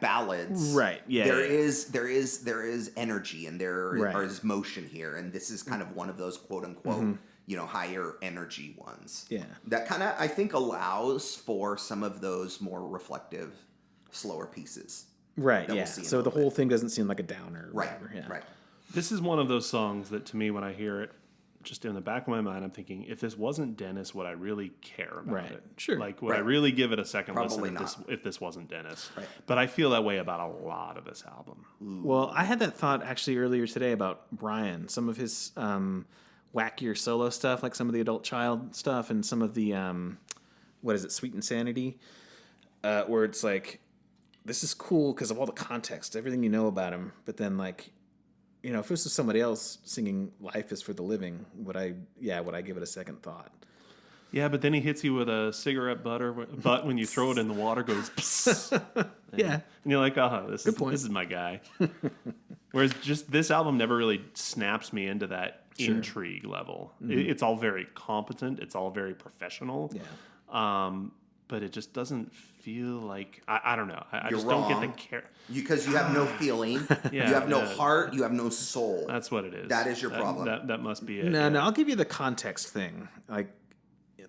ballads. Right. Yeah. There is energy, and there is motion here, and this is kind of one of those quote unquote higher energy ones. Yeah. That kind of, I think, allows for some of those more reflective, slower pieces. Right, that yeah. we'll see in a So the little whole bit. thing doesn't seem like a downer or Right, whatever. Yeah. right. This is one of those songs that, to me, when I hear it, just in the back of my mind, I'm thinking, if this wasn't Dennis, would I really care about Right. it? Sure. Like, would I Right. really give it a second Probably listen not. if this wasn't Dennis? Right. But I feel that way about a lot of this album. Well, I had that thought actually earlier today about Brian. Some of his wackier solo stuff, like some of the Adult Child stuff, and some of the what is it, Sweet Insanity, where it's like, this is cool because of all the context, everything you know about him. But then, like, if this was somebody else singing "Life Is for the Living," would I give it a second thought? Yeah, but then he hits you with a cigarette butt when you throw it in the water, goes psst. Yeah. And you're like, this point. is my guy. Whereas just this album never really snaps me into that intrigue level. It's all very competent. It's all very professional. Yeah. But it just doesn't feel like, I don't know. I You're just don't get wrong. the care. Because you have no feeling, Yeah, you have no yeah. heart, you have no soul. That's what it is. That is your problem. That must be it. No, yeah. no, I'll give you the context thing.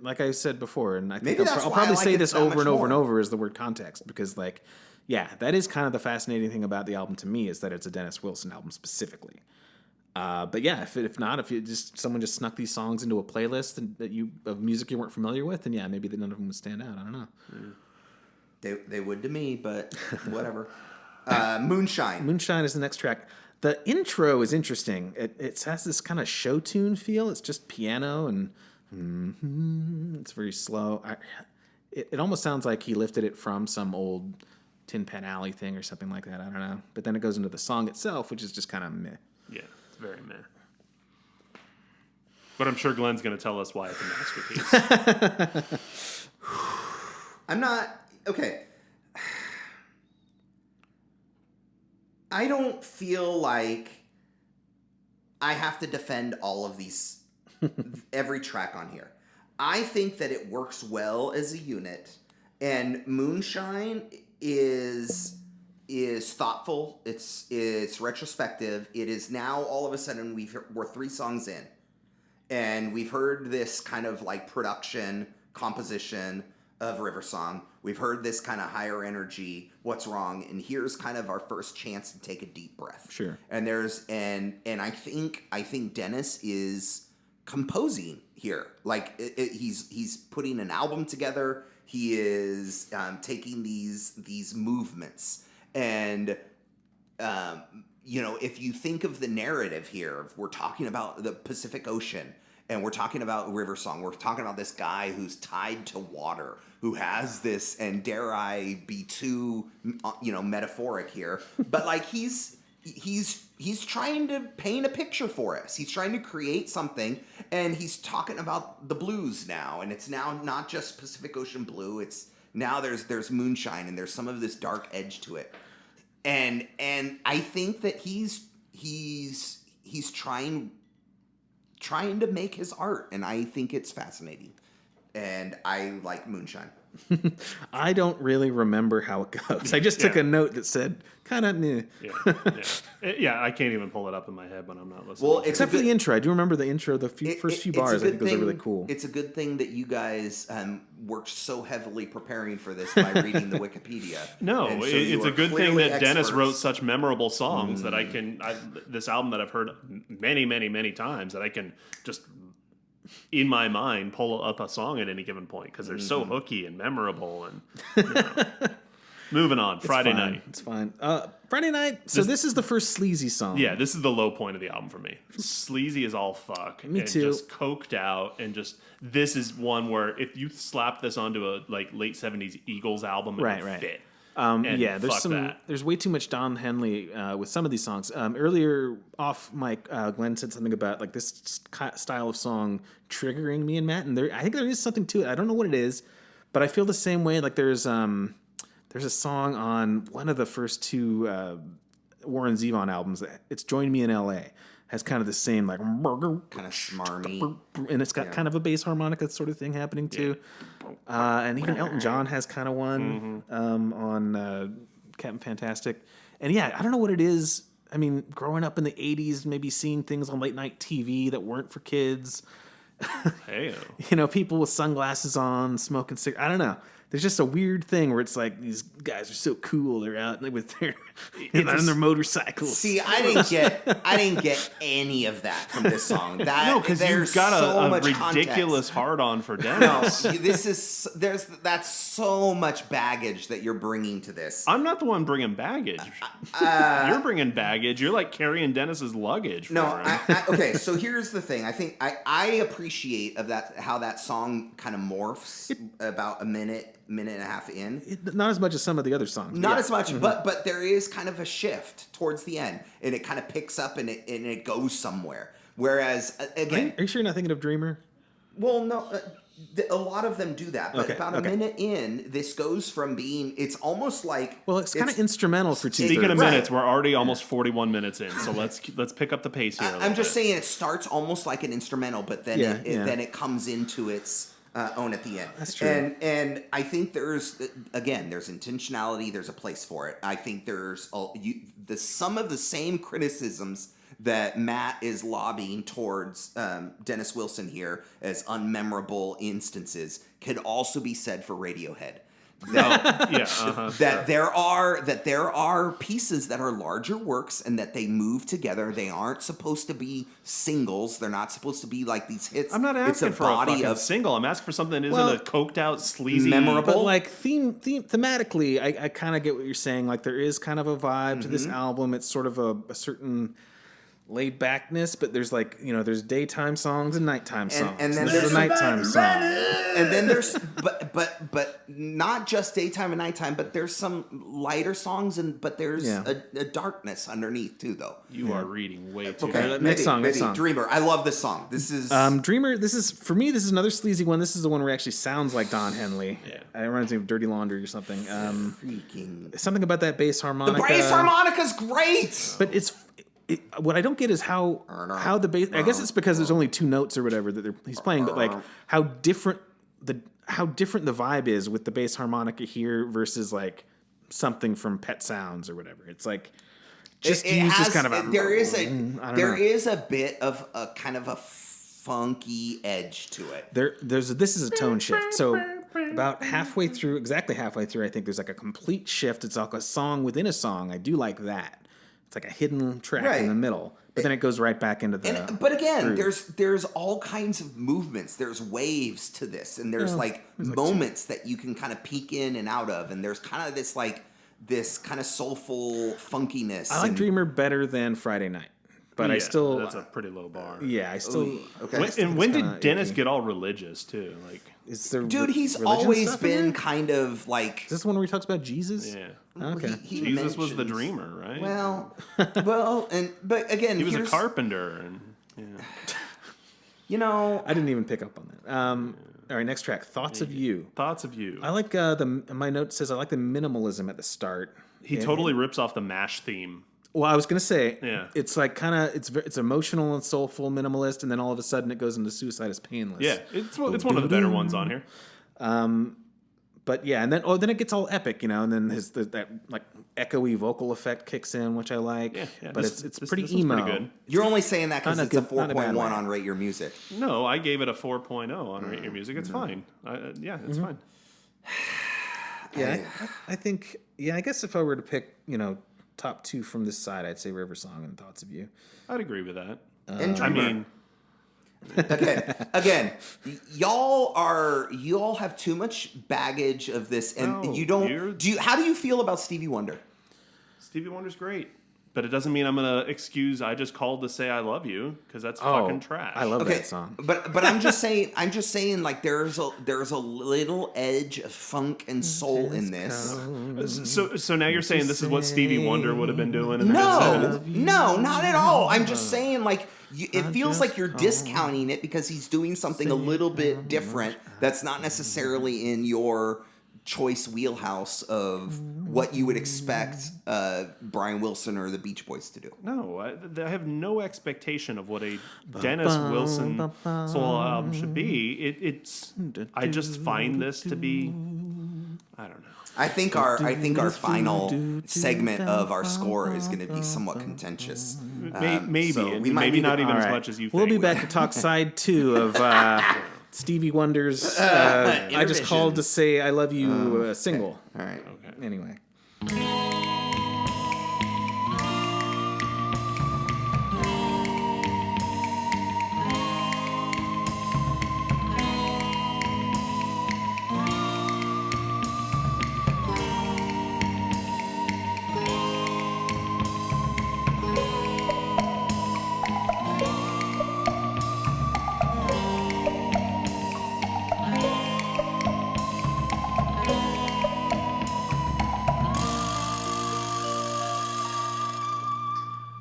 Like I said before, and I think Maybe that's I'll why probably I like say it this that over much and over and more. over is the word context, because that is kind of the fascinating thing about the album to me, is that it's a Dennis Wilson album specifically. But yeah, if someone just snuck these songs into a playlist of music you weren't familiar with, then yeah, maybe none of them would stand out. I don't know. They would to me, but whatever. Moonshine. Moonshine is the next track. The intro is interesting. It has this kind of show tune feel. It's just piano and it's very slow. It almost sounds like he lifted it from some old Tin Pan Alley thing or something like that. I don't know. But then it goes into the song itself, which is just kind of meh. Yeah, it's very meh. But I'm sure Glenn's going to tell us why it's a masterpiece. I'm not... Okay. I don't feel like I have to defend all of these, every track on here. I think that it works well as a unit, and Moonshine is thoughtful. It's retrospective. It is now all of a sudden we're 3 songs in, and we've heard this kind of like production composition of River Song. We've heard this kind of higher energy, what's wrong, and here's kind of our first chance to take a deep breath. Sure. And I think Dennis is composing here. Like he's putting an album together. He is taking these movements, and if you think of the narrative here, we're talking about the Pacific Ocean. And we're talking about River Song. We're talking about this guy who's tied to water, who has this, and dare I be too, metaphoric here, but like he's trying to paint a picture for us. He's trying to create something, and he's talking about the blues now, and it's now not just Pacific Ocean blue. It's now there's moonshine, and there's some of this dark edge to it, and I think that he's trying to make his art, and I think it's fascinating, and I like Moonshine. I don't really remember how it goes. I just took a note that said kind of meh. Yeah, I can't even pull it up in my head when I'm not listening. Well, Except for the intro. I do remember the intro, the first few bars. I think those are really cool. It's a good thing that you guys worked so heavily preparing for this by reading the Wikipedia. No, And so it's you a are good thing clearly that Dennis experts. wrote such memorable songs that this album that I've heard many, many, many times, that I can just, in my mind, pull up a song at any given point because they're so hooky and memorable. And moving on, Friday night. It's fine. Friday night. So this is the first sleazy song. Yeah, this is the low point of the album for me. Sleazy as all fuck. Me and too. Just coked out, and just this is one where if you slap this onto a late 70s Eagles album, it would fit. There's way too much Don Henley with some of these songs. Earlier off mic, Glenn said something about like this style of song triggering me and Matt, and I think there is something to it. I don't know what it is, but I feel the same way. Like there's a song on one of the first 2 Warren Zevon albums. It's "Join Me in L.A." Has kind of the same like kind of smarmy, and it's got kind of a bass harmonica sort of thing happening too. And even Elton John has kind of one on Captain Fantastic. And yeah, I don't know what it is. I mean, growing up in the 80s, maybe seeing things on late night TV that weren't for kids, Hey, people with sunglasses on, smoking cigarettes. I don't know. There's just a weird thing where it's like these guys are so cool. They're out with their on their motorcycles. See, I didn't get any of that from this song. no, because you've got so a much ridiculous context. hard-on for No, Dennis. that's so much baggage that you're bringing to this. I'm not the one bringing baggage. You're bringing baggage. You're like carrying Dennis's luggage. No, for him. okay. So here's the thing. I think I appreciate of that how that song kind of morphs about a minute and a half in. Not as much as some of the other songs. Not as much, but there is kind of a shift towards the end, and it kind of picks up and it goes somewhere. Whereas again, Are you sure you're not thinking of Dreamer? well, no. A lot of them do that, but about a minute in, this goes from being, it's almost like... Well, it's kind of instrumental for 2/3. Speaking of Right. minutes, we're already almost 41 minutes in, so let's pick up the pace here. I'm just saying it starts almost like an instrumental, but then then it comes into its own at the end. That's true. And I think there's intentionality. There's a place for it. I think there's some of the same criticisms that Matt is lobbying towards Dennis Wilson here as unmemorable instances could also be said for Radiohead. That there are pieces that are larger works and that they move together. They aren't supposed to be singles. They're not supposed to be like these hits. I'm not asking for a fucking single. I'm asking for something that isn't a coked out, sleazy, memorable. But like thematically, I kind of get what you're saying. Like there is kind of a vibe to this album. It's sort of a certain laid backness, but there's there's daytime songs and nighttime songs. And then there's a nighttime song. And then there's but not just daytime and nighttime, but there's some lighter songs but there's a darkness underneath too, though. You are reading way too Okay, much. Next song. Dreamer. I love this song. This is Dreamer. This is another sleazy one. This is the one where it actually sounds like Don Henley. Yeah. It reminds me of Dirty Laundry or something. freaking. Something about that bass harmonica. The bass harmonica's great. But what I don't get is how the bass. I guess it's because there's only two notes or whatever that he's playing, but like how different the vibe is with the bass harmonica here versus like something from Pet Sounds or whatever. It's like just used as kind of a. There is a bit of a kind of a funky edge to it. This is a tone shift. So about exactly halfway through, I think there's like a complete shift. It's like a song within a song. I do like that. It's like a hidden track in the middle, but then it goes right back into the. But again, there's all kinds of movements. There's waves to this, and there's moments that you can kind of peek in and out of, and there's kind of this kind of soulful funkiness. I like Dreamer better than Friday Night, but I still that's a pretty low bar. Yeah, I still. Okay. When did Dennis get all religious too? Like, dude, he's always been kind of like. Is this the one where he talks about Jesus? Yeah. Okay. He Jesus was the dreamer, right? Well, but again, he was a carpenter, and I didn't even pick up on that. All right, next track, Thoughts of You. Thoughts of You. I like my note says I like the minimalism at the start. He totally rips off the MASH theme. Well, I was gonna say, it's like kind of it's emotional and soulful, minimalist, and then all of a sudden it goes into Suicide is Painless. Yeah, it's one of the better ones on here. But yeah, and then it gets all epic, and then that like echoey vocal effect kicks in, which I like. Yeah, but it's pretty this emo. Pretty good. You're only saying that because it's a 4.1 way. on Rate Your Music. No, I gave it a 4.0 on Rate Your Music. It's fine. It's fine. Yeah, I think. Yeah, I guess if I were to pick, top two from this side, I'd say River Song and Thoughts of You. I'd agree with that. And Dreamer. Again, y'all have too much baggage of this, and you don't. How do you feel about Stevie Wonder? Stevie Wonder's great, but it doesn't mean I'm gonna excuse. I just called to say I love you because that's fucking trash. I love that song. But I'm just saying like there's a little edge of funk and soul in this. So now you're saying this is what Stevie Wonder would have been doing? In the No, not at all. I'm just saying like. It feels like you're discounting it because he's doing something a little bit different that's not necessarily in your choice wheelhouse of what you would expect Brian Wilson or the Beach Boys to do. No, I have no expectation of what a Dennis Wilson solo album should be. I just find this to be, I don't know. I think our final segment of our score is going to be somewhat contentious. Maybe, so and we might maybe need to- not even all as right. much as you think. We'll be back to talk side 2 of Stevie Wonder's I Just Called to Say I Love You single. All right. Okay. Anyway.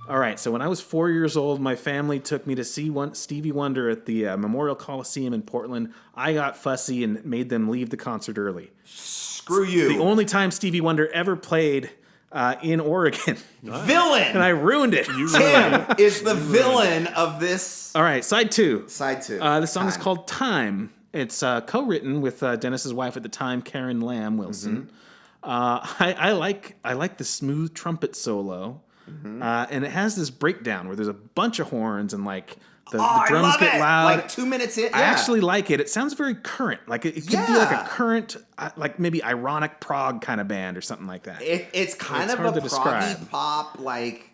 All right, so when I was 4 years old, my family took me to see Stevie Wonder at the Memorial Coliseum in Portland. I got fussy and made them leave the concert early. Screw you. The only time Stevie Wonder ever played in Oregon. Villain! And I ruined it. Tim is the villain of this All right, side 2. side 2. The song is Time. called Time. It's co-written with Dennis's wife at the time, Karen Lamb Wilson. I like the smooth trumpet solo. And it has this breakdown where there's a bunch of horns and like the drums I love get it. loud. Like 2 minutes in. I yeah. actually like it. It sounds very current. Like it could be like Yeah. a current, like maybe ironic prog kind of band or something like that. It's kind It's of hard a to describe. proggy pop, like,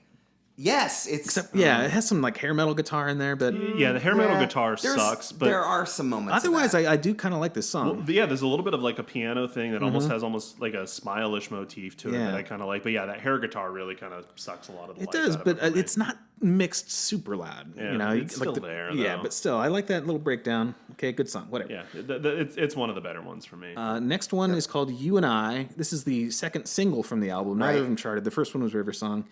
yes, it's... Except, yeah, it has some like hair metal guitar in there, but Yeah, the hair metal Yeah, guitar there's- sucks, but there are some moments otherwise, of that. I do kind of like this song. But yeah, there's a little bit of like a piano thing that almost has almost like a smile-ish motif to it Yeah. that I kind of like. But yeah, that hair guitar really kind of sucks a lot of the It life does, out of but it for me. it's not mixed super loud. Yeah, you know, it's still there, Yeah, though. but still, I like that little breakdown. Okay, good song. Whatever. Yeah, it's one of the better ones for me. Next one is called "You and I." This is the second single from the album. Neither Right. of them charted. The first one was River Song.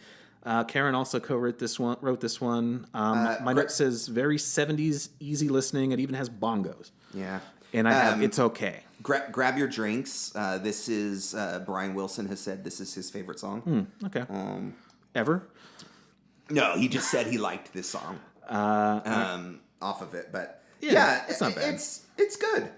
Karen also co-wrote this one. Wrote this one. My note says very '70s, easy listening. It even has bongos. Yeah. And I have "It's Okay." Grab your drinks. This is... Brian Wilson has said this is his favorite song. Okay. Ever? No, he just said he liked this song off of it. But Yeah, it's not bad. It's good.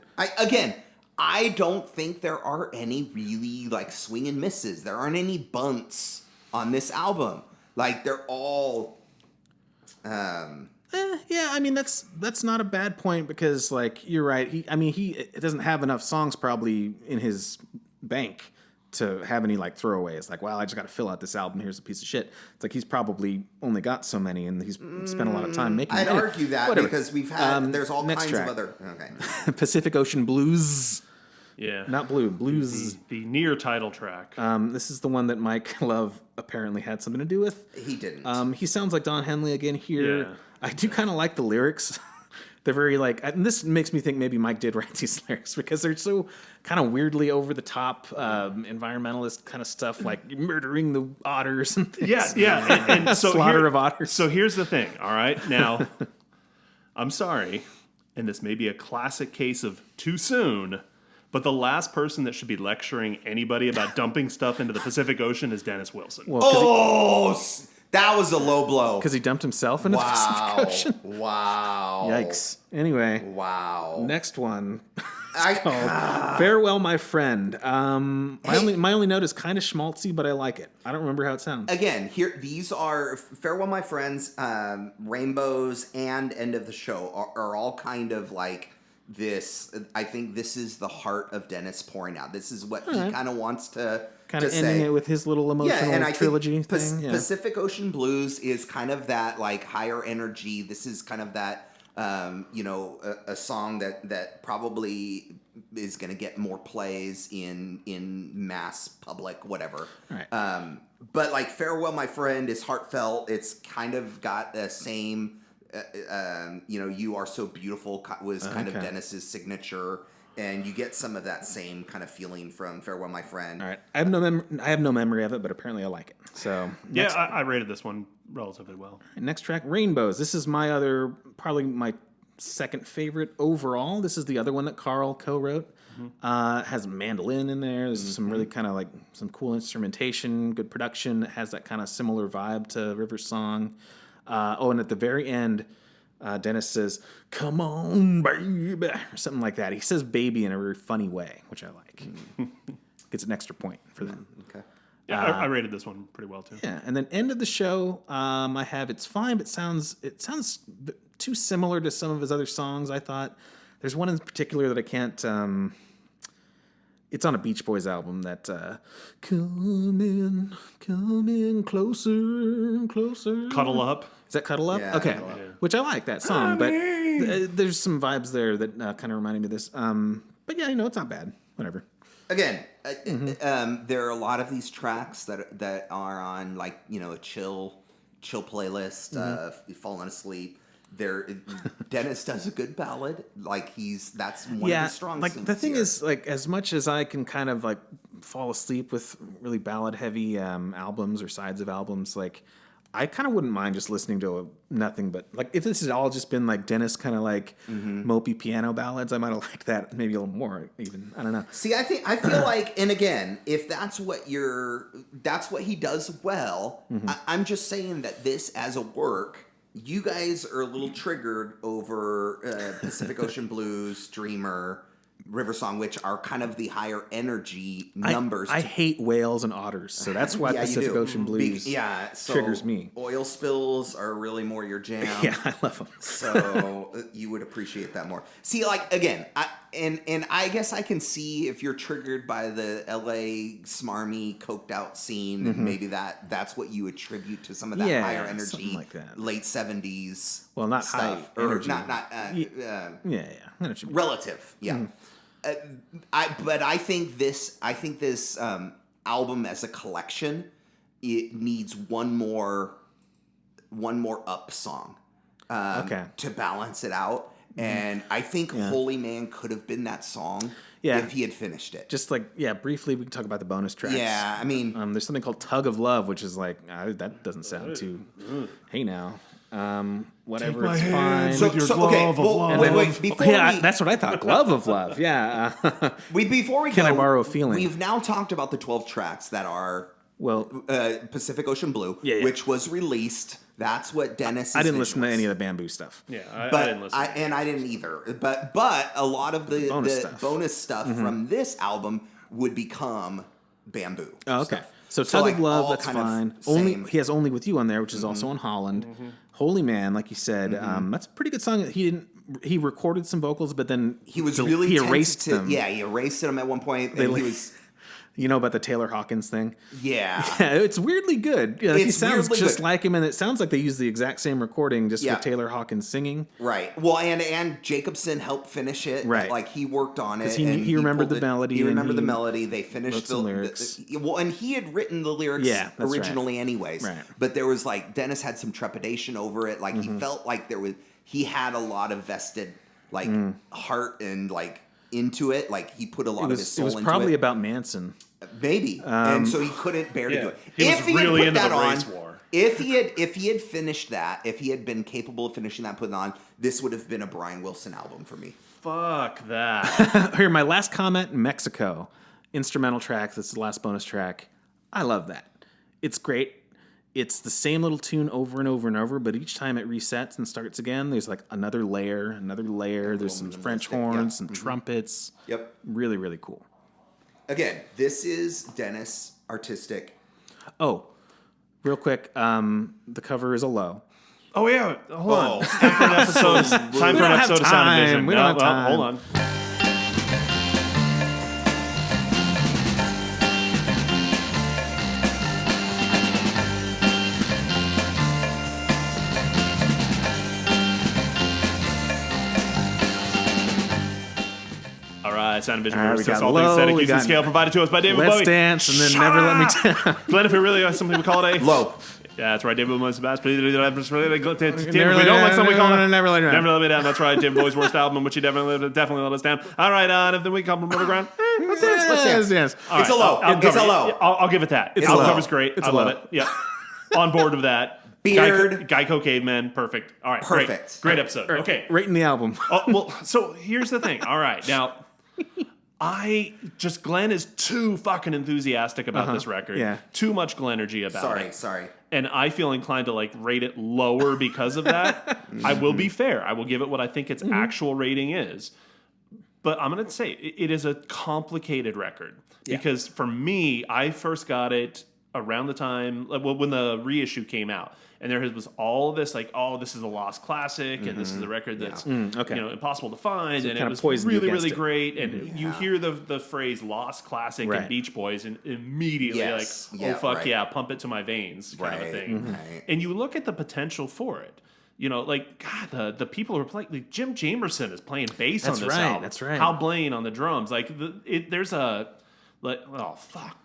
I don't think there are any really like swing and misses. There aren't any bunts on this album. Like they're all. Yeah, I mean that's not a bad point because like you're right. He doesn't have enough songs probably in his bank to have any like throwaways. Like, well, I just got to fill out this album. Here's a piece of shit. It's like he's probably only got so many, and he's spent a lot of time making. I'd them. argue that whatever. because we've had there's all next kinds track. of other. Okay. Pacific Ocean Blues, yeah, not blue blues. the near title track. This is the one that Mike Love apparently had something to do with. He didn't. He sounds like Don Henley again here. Yeah. I do kind of like the lyrics. They're very like, and this makes me think maybe Mike did write these lyrics because they're so kind of weirdly over the top, environmentalist kind of stuff, like murdering the otters and things. Yeah. And so Slaughter of otters. So here's the thing. All right, now I'm sorry, and this may be a classic case of too soon. But the last person that should be lecturing anybody about dumping stuff into the Pacific Ocean is Dennis Wilson. Well, That was a low blow. because he dumped himself into the Pacific Ocean. Wow. Yikes. Anyway, Wow. next one. I, Farewell, My Friend. My only note is kind of schmaltzy, but I like it. I don't remember how it sounds. again, these are Farewell My Friends, Rainbows, and End of the Show are all kind of like this. I think this is the heart of Dennis pouring out. This is what he kind of wants to Kind of to ending say. it with his little emotional and I trilogy think thing. Yeah. Pacific Ocean Blues is kind of that like higher energy. This is kind of that a song that probably is going to get more plays in mass public whatever. All right. But like Farewell My Friend is heartfelt. It's kind of got the same You Are So Beautiful was kind of Okay. Dennis's signature. And you get some of that same kind of feeling from Farewell My Friend. All right. I have no memory of it, but apparently I like it. So Yeah, I rated this one relatively well. next track, Rainbows. This is probably my second favorite overall. This is the other one that Carl co-wrote. Has a mandolin in there. There's some really kind of like some cool instrumentation, good production. It has that kind of similar vibe to River Song. And at the very end, Dennis says, "Come on, baby," or something like that. He says "baby" in a very funny way, which I like. gets an extra point for that. Okay. Yeah, I rated this one pretty well too. Yeah, and then end of the show, I have It's Fine, but it sounds too similar to some of his other songs, I thought. There's one in particular that I can't... it's on a Beach Boys album that... come in, closer, closer. Cuddle Up. Is that Cuddle Up? Yeah, Okay. Cuddle Up. Which I like that song, but there's some vibes there that kind of reminded me of this. But yeah, it's not bad. Whatever. Again, there are a lot of these tracks that are on like a chill playlist. Falling asleep. Dennis does a good ballad. Like that's one of his strong suits. Like the thing here. is, like as much as I can kind of like fall asleep with really ballad heavy albums or sides of albums, like I kind of wouldn't mind just listening to nothing but like if this had all just been like Dennis kind of like mopey piano ballads, I might have liked that maybe a little more even. I don't know. See, I feel like, and again, if that's what he does well, I'm just saying that this as a work, you guys are a little triggered over Pacific Ocean Blues, Dreamer, River Song, which are kind of the higher energy numbers. I hate whales and otters, so that's why Pacific Ocean Blues triggers me. Oil spills are really more your jam. Yeah, I love them. So you would appreciate that more. See, like again, I guess I can see if you're triggered by the LA smarmy coked out scene, and maybe that's what you attribute to some of that higher energy, like that. late 70s. Well, not stuff, high energy. Not relative. Yeah. But I think this album as a collection, it needs one more up song to balance it out. And I think Holy Man could have been that song if he had finished it. Just like, briefly, we can talk about the bonus tracks. Yeah, I mean... there's something called Tug of Love, which is like, that doesn't sound too... Hey, now. Whatever, it's fine. With your glove of love. Wait, before that's what I thought. Glove of love. Yeah. Before we Can go, I borrow a feeling? We've now talked about the 12 tracks that are Pacific Ocean Blue, which was released. That's what Dennis. I didn't listen to any of the Bamboo stuff. Yeah, I didn't listen. I didn't either. But a lot of the bonus stuff from this album would become Bamboo. Oh, okay. Stuff. So Tug of Love, that's kind of fine. He has Only With You on there, which is also in Holland. Holy Man, like you said, that's a pretty good song. He recorded some vocals, but then he erased them. Yeah, he erased them at one point. And he was. You know about the Taylor Hawkins thing? Yeah. It's weirdly good. Yeah, he sounds just like him, and it sounds like they use the exact same recording, just with Taylor Hawkins singing. Right. Well, and Jacobson helped finish it. Right. Like, he worked on it. He remembered the melody. He remembered the melody. They finished the lyrics. Well, and he had written the lyrics originally anyways. Right. But there was, like, Dennis had some trepidation over it. Like, he felt like he had a lot of vested, like, heart and, like, into it. Like, he put a lot of his soul into it. It was probably about Manson. Maybe. And so he couldn't bear to do it. If he really had put that on, race war. If he had finished that, if he had been capable of finishing that, put it on, this would have been a Brian Wilson album for me. Fuck that. Here, my last comment, Mexico. Instrumental track, this is the last bonus track. I love that. It's great. It's the same little tune over and over and over, but each time it resets and starts again, there's like another layer. There's some French horns, some trumpets. Yep. Really, really cool. Again, this is Dennis artistic. Oh, real quick, the cover is a low. Oh yeah, hold on. Time for an episode of Sound and Vision. We don't have time. Hold on. Sound and Vision. We got all low, things set, a scale provided to us by David Bowie. Let's dance and then Never Let Me Down. Glenn, if we really have something we call it a low. Yeah, that's right. David Bowie most best. If we don't like something we call it Never Let Me Down. That's right. David Bowie's worst album, which he definitely let us down. All right, if then we come from middle ground. Let's dance. It's a low. It's a low. I'll give it that. It's album a low. cover's great. I love it. Yeah. On board with that. Beard. Geico Caveman. Perfect. All right. Perfect. Great episode. Okay. Rating the album. Well, so here's the thing. All right. Now, Glenn is too fucking enthusiastic about this record. Yeah. Too much Glennergy about it. Sorry. And I feel inclined to like rate it lower because of that. I will be fair. I will give it what I think its actual rating is. But I'm going to say it is a complicated record Yeah. because for me, I first got it around the time when the reissue came out. And there was all this like, oh, this is a lost classic, and this is a record that's okay. impossible to find, So and kind it of was really, against really it. great. And you hear the phrase "lost classic" Right. and Beach Boys, and immediately Yes. like, Yeah, oh fuck right. yeah, pump it to my veins, kind of a thing. Right. And you look at the potential for it. Like God, the people who are playing, like Jim Jamerson is playing bass That's on this right, album. that's right. Hal Blaine on the drums. Like there's a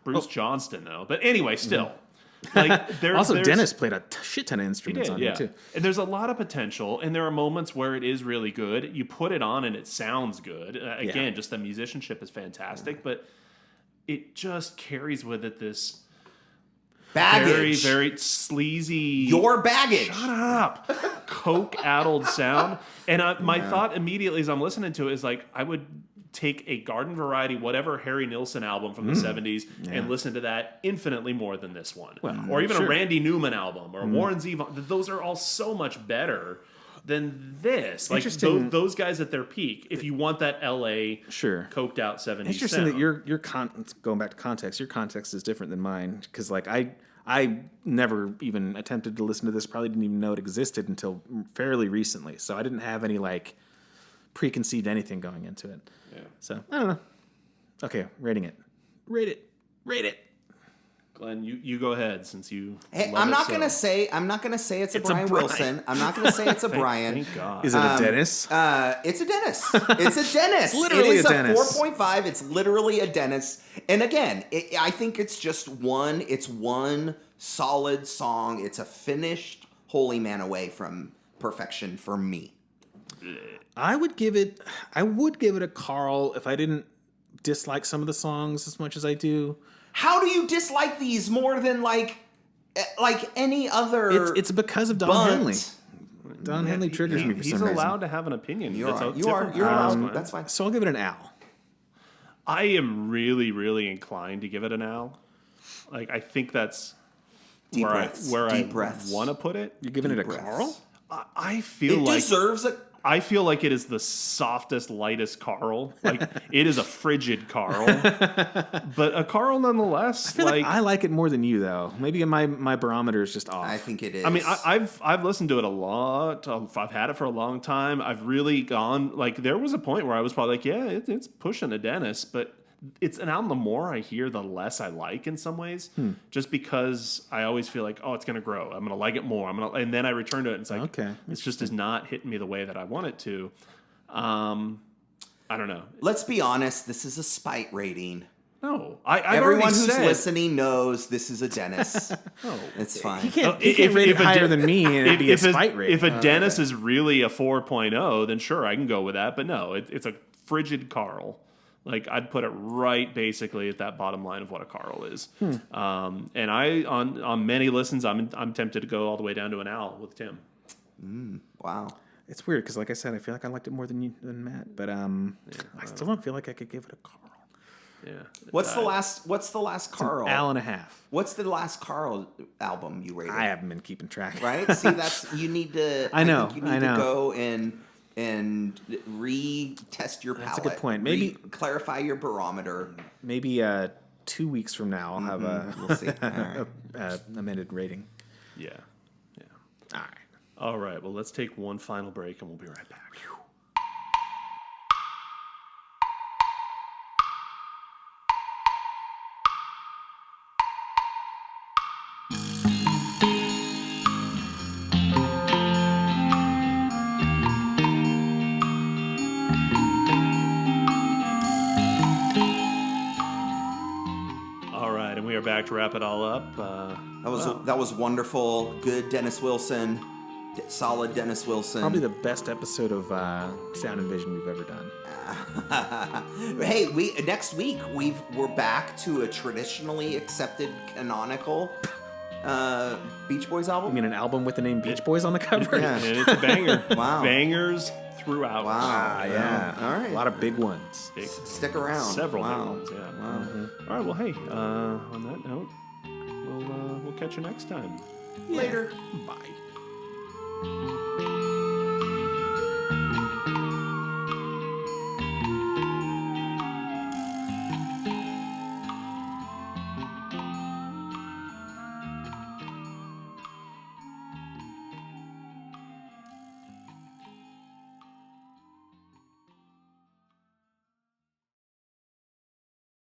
Bruce Johnston though. But anyway, still. Like there's Dennis played a shit ton of instruments on yeah. it too. And there's a lot of potential, and there are moments where it is really good. You put it on and it sounds good. Again, just the musicianship is fantastic, but it just carries with it this very, Baggage. very sleazy. Your baggage. Shut up. Coke-addled sound. And my thought immediately as I'm listening to it is like, I would take a garden variety, whatever Harry Nilsson album from the 70s and listen to that infinitely more than this one. Or even a Randy Newman album or a Warren Zevon. Those are all so much better than this. Like those guys at their peak, if you want that LA coked out 70s Interesting sound. that your going back to context, your context is different than mine, because like I never even attempted to listen to this, probably didn't even know it existed until fairly recently. So I didn't have any like preconceived anything going into it. Yeah. So I don't know. Okay, rating it. Rate it. Glenn, you go ahead since you. Hey, love I'm it not so. gonna say it's a Brian Brian. Wilson. I'm not gonna say it's a Brian. Thank God. Is it a Dennis? It's a Dennis. It's a Dennis. Literally it is a Dennis. 4.5. It's literally a Dennis. And again, I think it's just one. It's one solid song. It's a finished Holy Man away from perfection for me. I would give it a Carl if I didn't dislike some of the songs as much as I do. How do you dislike these more than like any other? It's because of Don bunt? Henley. Don Henley triggers me for He's some reason. allowed to have an opinion. You That's are. a You are. different You're from allowed. mine. That's fine. So I'll give it an Al. I am really, really inclined to give it an Al. Like I think that's Deep where breaths. I Deep breaths. want to put it. You're giving it a breaths. Carl? I feel It like deserves a. I feel like it is the softest, lightest Carl. Like it is a frigid Carl, but a Carl nonetheless. I feel like I like it more than you, though. Maybe my barometer is just off. I think it is. I mean, I've listened to it a lot. I've had it for a long time. I've really gone like there was a point where I was probably like, yeah, it's pushing a Dennis, but it's an album. The more I hear, the less I like in some ways. Just because I always feel like, oh, it's gonna grow. I'm gonna like it more. And then I return to it, and it's like, Okay. it's just is not hitting me the way that I want it to. I don't know. Let's be honest. This is a spite rating. No, I've Everyone already who's said, listening knows this is a Dennis. It's fine. he can't rate it higher than me and it'd be a spite rating. If a Dennis is really a 4.0, then sure, I can go with that. But no, it's a frigid Carl. Like I'd put it right basically at that bottom line of what a Carl is. And I on many listens, I'm tempted to go all the way down to an Al with Tim. Wow. It's weird because, like I said, I feel like I liked it more than Matt, but I still don't feel like I could give it a Carl. Yeah. What's the last Carl? Al and a half. What's the last Carl album you rated? I haven't been keeping track. Right? See, you need to. I know, think you need to go and retest your palate. That's a good point. Maybe clarify your barometer. Maybe 2 weeks from now I'll have We'll see. All right. amended rating. Yeah. All right. All right. Well, let's take one final break and we'll be right back. Back to wrap it all up. That was wonderful. Good Dennis Wilson. Solid Dennis Wilson. Probably the best episode of Sound and Vision we've ever done. Hey, next week we're back to a traditionally accepted canonical Beach Boys album. You mean an album with the name Beach Boys on the cover? Yeah. And it's a banger. Wow. Bangers throughout. Wow. Yeah. All right. A lot of big ones. Stick around. Several Wow. big ones, yeah. Wow. All right, well, hey, on that note, we'll catch you next time. Later. Bye.